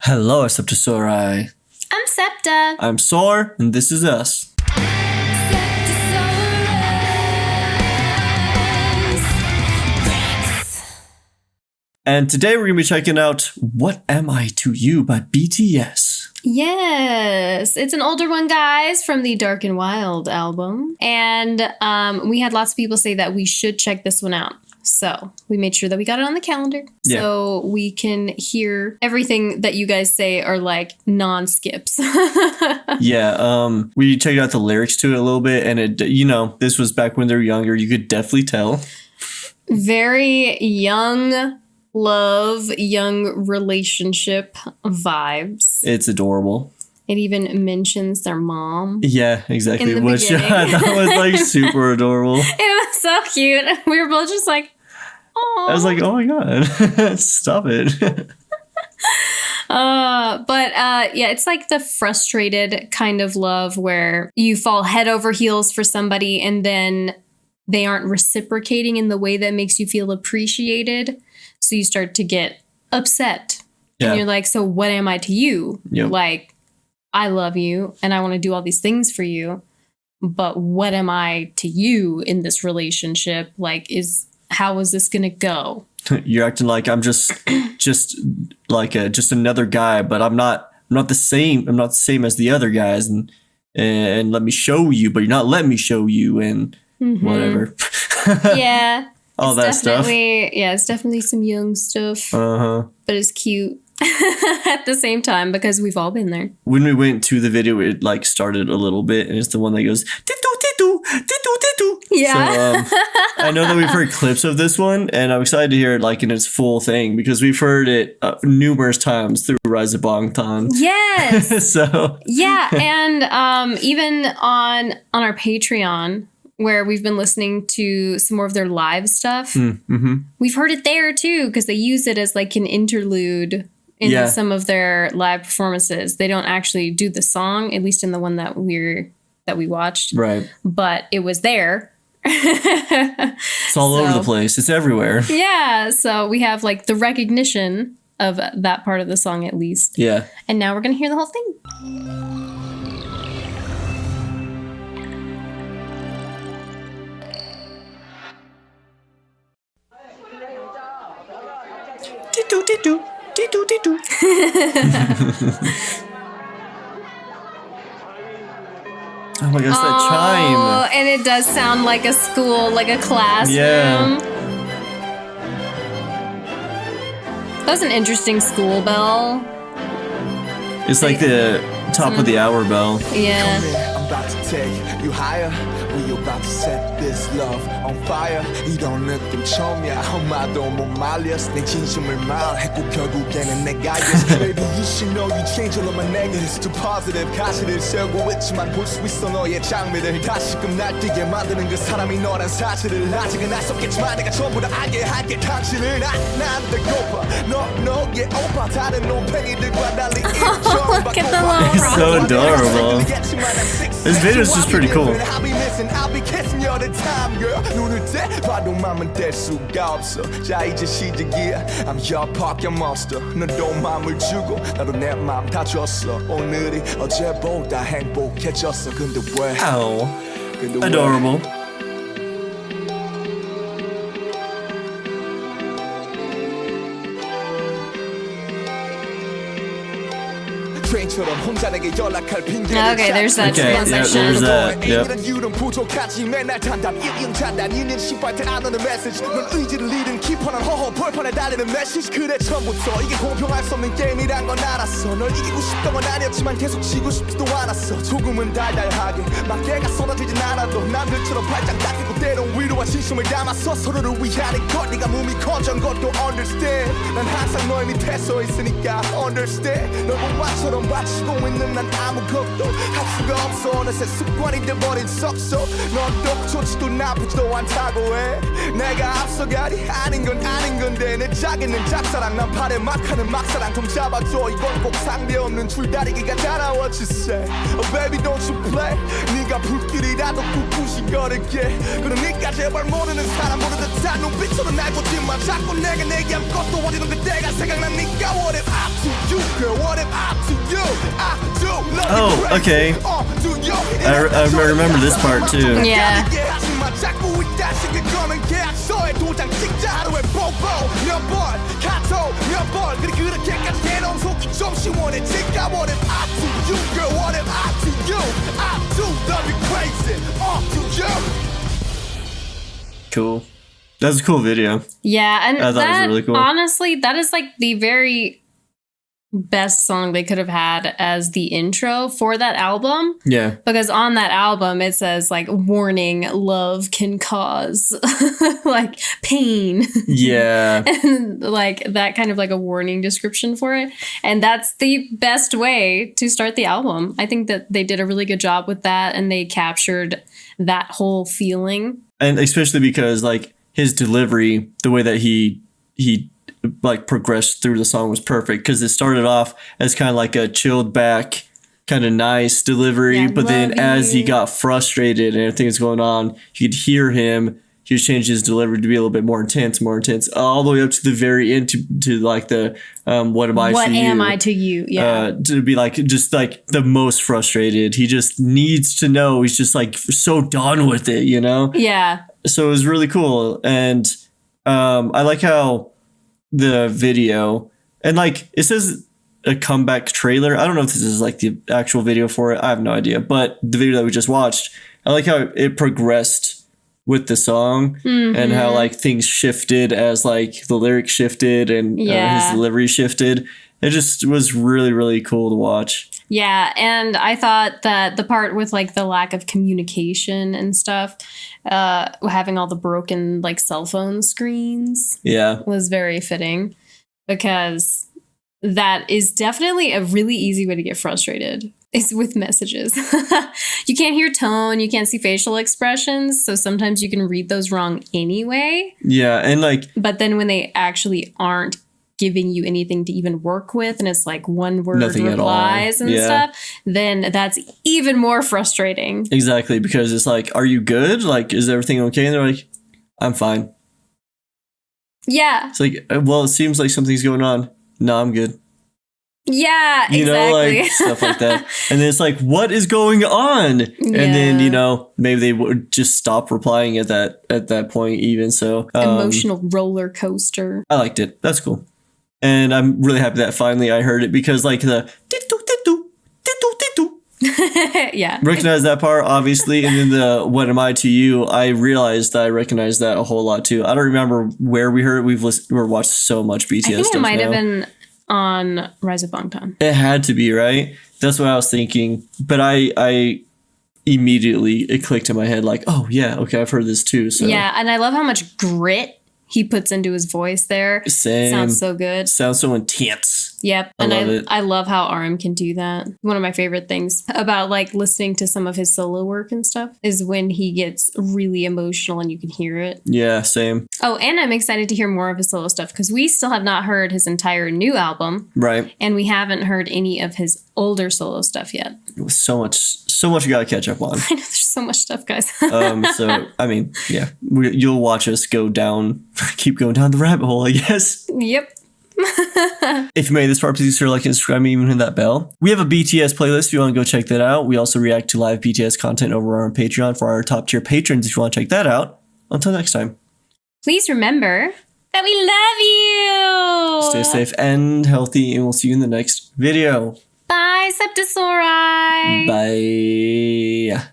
Hello, SeptaSOAREous. I'm Septa. I'm Soar, and this is us. And today we're going to be checking out What Am I to You by BTS. Yes, it's an older one, guys, from the Dark and Wild album. And we had lots of people say that we should check this one out. So we made sure that we got it on the calendar so we can hear everything that you guys say are like non-skips. We checked out the lyrics to it a little bit, and this was back when they were younger. You could definitely tell. Very young love, young relationship vibes. It's adorable. It even mentions their mom. Yeah, exactly. Which I thought was like super adorable. It was so cute. We were both just like, oh. I was like, oh my God, stop it. It's like the frustrated kind of love where you fall head over heels for somebody and then they aren't reciprocating in the way that makes you feel appreciated. So you start to get upset. Yeah. And you're like, so what am I to you? Yep. Like, I love you and I want to do all these things for you. But what am I to you in this relationship? Like, how is this going to go? You're acting like I'm just another guy, but I'm not the same. I'm not the same as the other guys. And let me show you, but you're not letting me show you and whatever. Yeah. All that stuff. Yeah, it's definitely some young stuff. But it's cute at the same time because we've all been there. When we went to the video, it like started a little bit, and it's the one that goes titu titu titu titu. Yeah. So I know that we've heard clips of this one, and I'm excited to hear it like in its full thing because we've heard it numerous times through Rise of Bangtan. Yes. So yeah, and even on our Patreon, where we've been listening to some more of their live stuff. We've heard it there too, because they use it as like an interlude in some of their live performances. They don't actually do the song, at least in the one that we watched. Right. But it was there. It's all over the place. It's everywhere. Yeah. So we have like the recognition of that part of the song at least. Yeah. And now we're going to hear the whole thing. Titu titu titu titu. Oh my gosh, that chime. Oh, and it does sound like a school, like a classroom. Yeah. That's an interesting school bell. It's like the top of the hour bell. Yeah. I'm about to take you higher. We about to set this love on fire. 이런 느낌 처음이야. 엄마도 못 말렸어. 내 진심을 말했고 결국에는 내가 yes. Baby, you should know you change all of my negatives to positive. 가시를 세우고 있지만 볼 수 있어 너의 장미를. 다시금 날뛰게 만드는 그 사람이 너란 사실을. 아직은 알 수 없겠지만 내가 전부 다 알게 할게. 당신은 난 배고파. 너의 오빠 다른 놈팽이들과 달리 Look at the little It's so adorable. This video is just pretty cool. I'll be kissing you all the time, girl. 눈을 떼 봐도 맘은 뗄 수가 없어. 자 이제 시작이야. I'm your park, your monster. 너도 맘을 주고 나도 내 맘 다 줬어. 오늘이 어제보다 행복해졌어. 근데 왜? Ow. Adorable. Okay, there's that transition. There's that. Yep. Understand. 것처럼 바치고 있는 난 아무것도 할 수가 없어 어느새 습관이 돼버린 석소 넌 또 좋지도 나쁘지도 않다고 해 내가 앞서가니 아닌 건 아닌 건데 내 자기는 짝사랑 난 팔에 막하는 막사랑 좀 잡아줘 이건 꼭 상대 없는 줄다리기가 달아 What you say Oh baby don't you play 네가 불길이라도 꿋꿋이 걸을게 그러니까 제발 모르는 사람 모르는 듯한 눈빛으로 날 보지마 자꾸 내게 내게 아무것도 어디는 그때가 생각나니까 What if I to you girl What if I to you I do love you Oh, okay. I remember this part too. Yeah. 자꾸 이따시게 거는 계약서에 도장 찍자 하루에 뽀뽀 몇번 카톡 몇번 그렇게까지 해놓은 속이 좀 시원해질까 What if I to you girl What if I to you I do love you crazy to you Cool. That's a cool video. Yeah, and I thought it was really cool. Honestly, that is like the very best song they could have had as the intro for that album. Yeah. Because on that album it says like warning, love can cause like pain. Yeah. And like that kind of like a warning description for it. And that's the best way to start the album. I think that they did a really good job with that and they captured that whole feeling. And especially because like his delivery, the way that he like progressed through the song was perfect because it started off as kind of like a chilled back, kind of nice delivery, Yeah, but then love as he you. got frustrated and everything was going on, you could hear him. He was changing his delivery to be a little bit more intense, all the way up to the very end to like the what am I What to you? am I to you? Yeah. To be like just like the most frustrated. He just needs to know. He's just like so done with it, you know? Yeah. So it was really cool. And I like how the video and like it says a comeback trailer. I don't know if this is like the actual video for it. I have no idea. But the video that we just watched, I like how it progressed with the song and how like things shifted as like the lyrics shifted and his delivery shifted. It just was really, really cool to watch. Yeah, and I thought that the part with like the lack of communication and stuff, having all the broken like cell phone screens was very fitting because that is definitely a really easy way to get frustrated is with messages. You can't hear tone, you can't see facial expressions, so sometimes you can read those wrong anyway. Yeah, and like but then when they actually aren't giving you anything to even work with and it's like one word replies and stuff, then that's even more frustrating. Exactly, because it's like, are you good? Like, is everything okay? And they're like, I'm fine. Yeah. It's like, well, it seems like something's going on. No, I'm good. Yeah, you know, exactly. like stuff like that. And then it's like, what is going on? And then, you know, maybe they would just stop replying at that point even. So emotional roller coaster. I liked it. That's cool. And I'm really happy that finally I heard it because like the yeah. recognize that part, obviously. And then the what am I to you? I realized that I recognized that a whole lot too. I don't remember where we heard it. We've watched so much BTS I think stuff it might now. have been on Rise of Bangtan. It had to be, right? That's what I was thinking. But I immediately, it clicked in my head like, oh yeah, okay, I've heard this too. So yeah, and I love how much grit he puts into his voice there. Same. Sounds so good. Sounds so intense. Yep. I love it. I love how RM can do that. One of my favorite things about like listening to some of his solo work and stuff is when he gets really emotional and you can hear it. Yeah, same. Oh, and I'm excited to hear more of his solo stuff because we still have not heard his entire new album. Right. And we haven't heard any of his older solo stuff yet. So much you gotta catch up on. I know there's so much stuff, guys. So I mean, yeah, you'll watch us keep going down the rabbit hole, I guess. Yep. If you made this far, please consider liking and subscribing, even hit that bell. We have a BTS playlist if you want to go check that out. We also react to live BTS content over on our Patreon for our top tier patrons if you want to check that out. Until next time. Please remember that we love you. Stay safe and healthy, and we'll see you in the next video. Bye, SeptaSOAREous. Bye.